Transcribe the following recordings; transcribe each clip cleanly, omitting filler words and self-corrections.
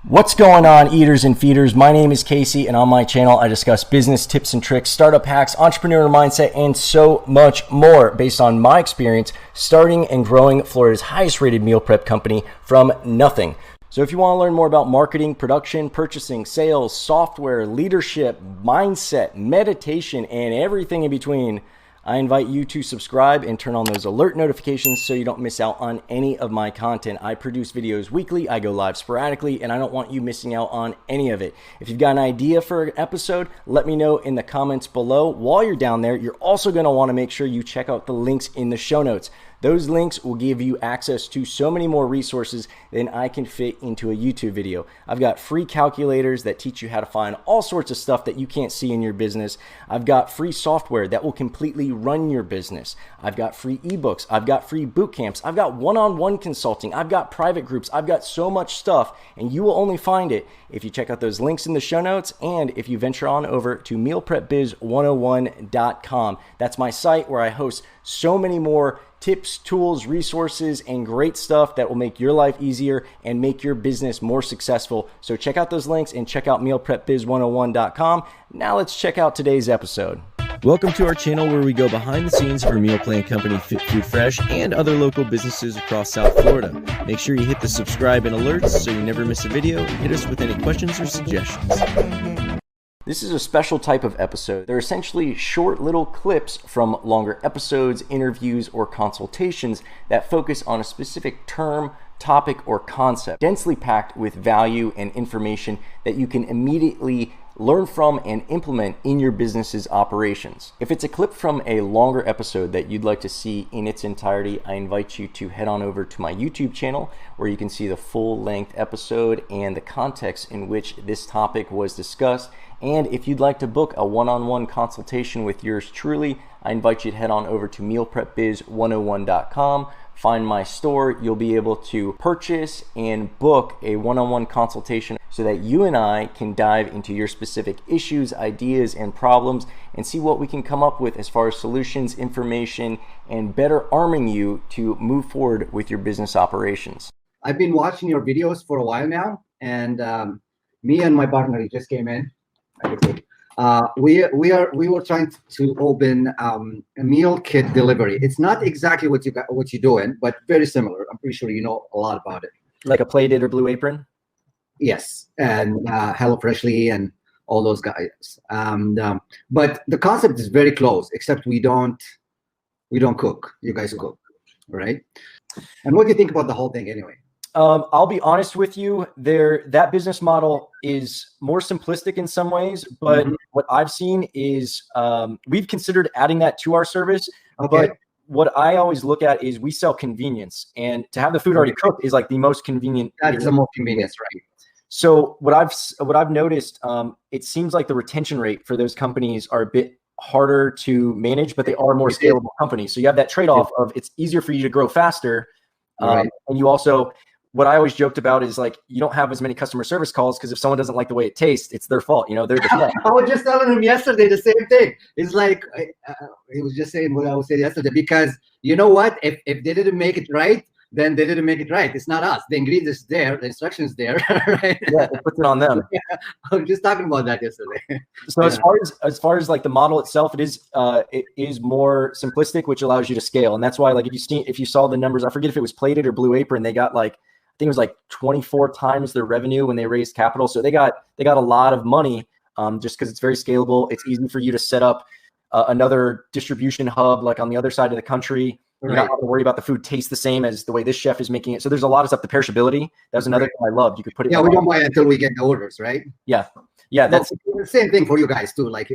What's going on, eaters and feeders? My name is Casey, and on my channel, I discuss business tips and tricks, startup hacks, entrepreneurial mindset, and so much more based on my experience starting and growing Florida's highest rated meal prep company from nothing. So if you want to learn more about marketing, production, purchasing, sales, software, leadership, mindset, meditation, and everything in between, I invite you to subscribe and turn on those alert notifications so you don't miss out on any of my content. I produce videos weekly, I go live sporadically, and I don't want you missing out on any of it. If you've got an idea for an episode, let me know in the comments below. While you're down there, you're also going to want to make sure you check out the links in the show notes. Those links will give you access to so many more resources than I can fit into a YouTube video. I've got free calculators that teach you how to find all sorts of stuff that you can't see in your business. I've got free software that will completely run your business. I've got free ebooks. I've got free boot camps. I've got one-on-one consulting. I've got private groups. I've got so much stuff, and you will only find it if you check out those links in the show notes and if you venture on over to mealprepbiz101.com. That's my site where I host so many more tips, tools, resources, and great stuff that will make your life easier and make your business more successful. So check out those links and check out mealprepbiz101.com. Now let's check out today's episode. Welcome to our channel where we go behind the scenes for meal plan company Fit Food Fresh and other local businesses across South Florida. Make sure you hit the subscribe and alerts so you never miss a video, and hit us with any questions or suggestions. This is a special type of episode. They're essentially short little clips from longer episodes, interviews, or consultations that focus on a specific term, topic, or concept, densely packed with value and information that you can immediately learn from and implement in your business's operations. If it's a clip from a longer episode that you'd like to see in its entirety, I invite you to head on over to my YouTube channel where you can see the full-length episode and the context in which this topic was discussed. And if you'd like to book a one-on-one consultation with yours truly, I invite you to head on over to mealprepbiz101.com. Find my store. You'll be able to purchase and book a one-on-one consultation so that you and I can dive into your specific issues, ideas, and problems and see what we can come up with as far as solutions, information, and better arming you to move forward with your business operations. I've been watching your videos for a while now, and me and my partner, he just came in. We were trying to open a meal kit delivery. It's not exactly what you're doing, but very similar. I'm pretty sure you know a lot about it. Like a Plated or Blue Apron? Yes, and Hello Freshly and all those guys. But the concept is very close, except we don't cook. You guys cook, right? And what do you think about the whole thing anyway? I'll be honest with you, that business model is more simplistic in some ways, but what I've seen is we've considered adding that to our service. Okay. But what I always look at is we sell convenience, and to have the food already cooked is like the most convenient. That's the most convenience, right? So what I've noticed, it seems like the retention rate for those companies are a bit harder to manage, but they are more scalable companies. So you have that trade-off of it's easier for you to grow faster, Right. and you also. What I always joked about is like, you don't have as many customer service calls because if someone doesn't like the way it tastes, it's their fault. You know, they're the chef. I was just telling him yesterday the same thing. It's like, he was just saying what I was saying yesterday, because you know what? If they didn't make it right, then they didn't make it right. It's not us. The ingredients there, the instructions there, right? Yeah, it puts it on them. Yeah, I was just talking about that yesterday. So as far as like the model itself, it is more simplistic, which allows you to scale. And that's why, like, if you saw the numbers, I forget if it was Plated or Blue Apron, they got like, I think it was like 24 times their revenue when they raised capital. So they got a lot of money just because it's very scalable. It's easy for you to set up another distribution hub like on the other side of the country. You're not having to worry about the food tastes the same as the way this chef is making it. So there's a lot of stuff. The perishability, that was another thing I loved. You could put it. Yeah, we don't buy it until we get the orders, right? Yeah. Yeah, that's the same thing for you guys too, like,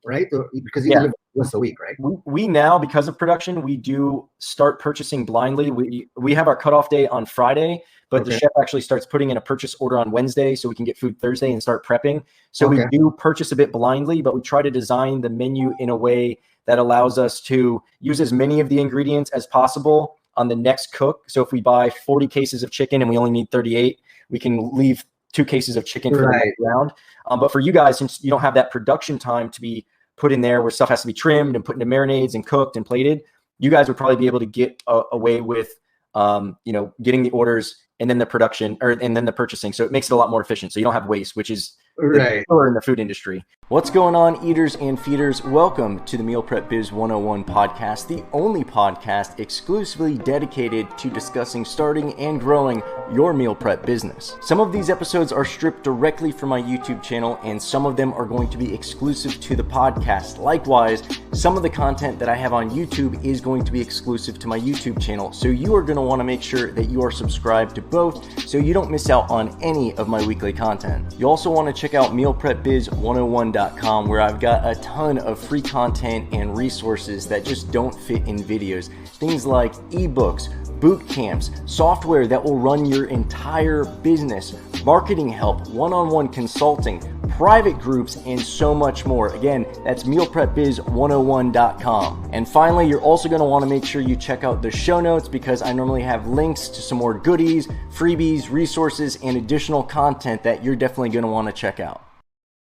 right? Because you live once a week, right? We now, because of production, we do start purchasing blindly. We have our cutoff day on Friday, but the chef actually starts putting in a purchase order on Wednesday so we can get food Thursday and start prepping. So we do purchase a bit blindly, but we try to design the menu in a way that allows us to use as many of the ingredients as possible on the next cook. So if we buy 40 cases of chicken and we only need 38, we can leave 2 cases of chicken for the next round. But for you guys, since you don't have that production time to be put in there where stuff has to be trimmed and put into marinades and cooked and plated, you guys would probably be able to get away with getting the orders and then the production and then the purchasing. So it makes it a lot more efficient. So you don't have waste, which is Right. in the food industry. What's going on, eaters and feeders? Welcome to the Meal Prep Biz 101 podcast, the only podcast exclusively dedicated to discussing starting and growing your meal prep business. Some of these episodes are stripped directly from my YouTube channel, and some of them are going to be exclusive to the podcast. Likewise, some of the content that I have on YouTube is going to be exclusive to my YouTube channel. So you are going to want to make sure that you are subscribed to both so you don't miss out on any of my weekly content. You also want to check out mealprepbiz101.com, where I've got a ton of free content and resources that just don't fit in videos. Things like ebooks, boot camps, software that will run your entire business, marketing help, one-on-one consulting, private groups, and so much more. Again, that's mealprepbiz101.com. And finally, you're also going to want to make sure you check out the show notes, because I normally have links to some more goodies, freebies, resources, and additional content that you're definitely going to want to check out.